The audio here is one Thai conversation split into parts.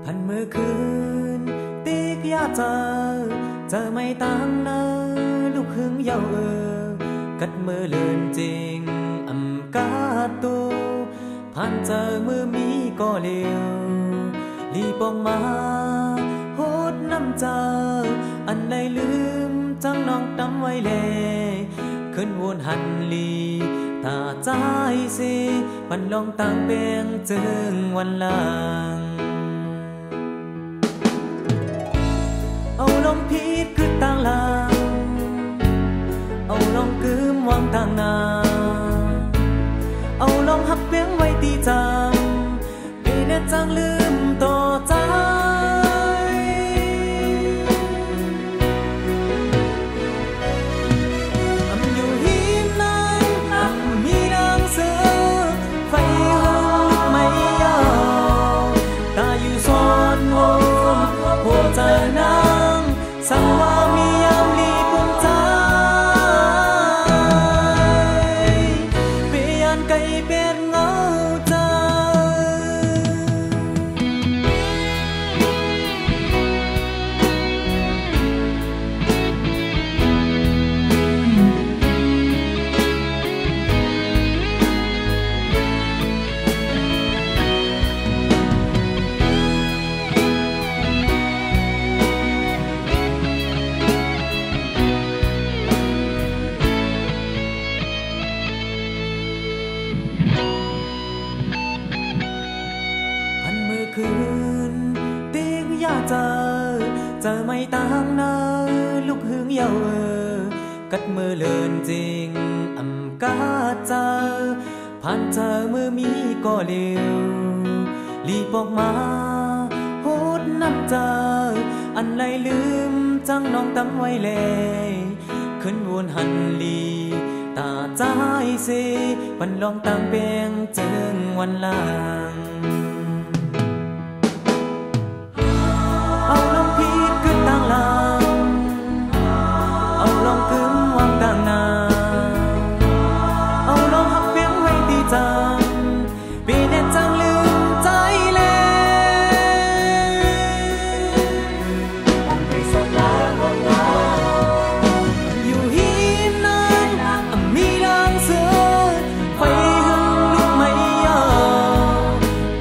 พันมือคืนตีกยาเจอไม่ต่างนะลูกหึงเยากัดมือเลื่อนจริงอำกาตูผ่านเจอมือมีก็เลี้ยวรีบออกมาโหดน้ำเจออันใดลืมจังน้องตำไว้เลยขึ้นวนหันลีตาใจสิปันลองต่างเบียงจึงวันหลังเอาลมพีดคือต่างลางเอาลองกืมวางต่างนาเอาลองหักเพียงไว้ตีจำปีเนจังลืมต่อใจอยู่หินนั้นมีนางเสือไฟห้องลึกไม่ยาวตาอยู่ซ้อนโฮหัวใจนางสั่งว่ามียามลีปุ่มใจเปียนไก่เป็ดเงาใจคืนตีกยาเจอไม่ต่างนะลูกหึงเยากัดมือเลื่อนจริงอำกาเจอผ่านเจอมือมีก็เลี้ยวรีบออกมาโหดน้ำเจออันไรลืมจังน้องตำไว้เลยขึ้นวนหันลีตาใจสิปันลองต่างเบียงจึงวันหลังเอาลองพีดขึ้นต่างลางเอาลองกึ้มวางต่างนาเอาลองหักเพียงไว้ตีจังปีเนจังลืมใจเลยอยู่หินนั้นมีนางเสือไฟหึงลุกไม่ยาว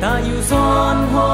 ตาอยู่ซ้อนหอ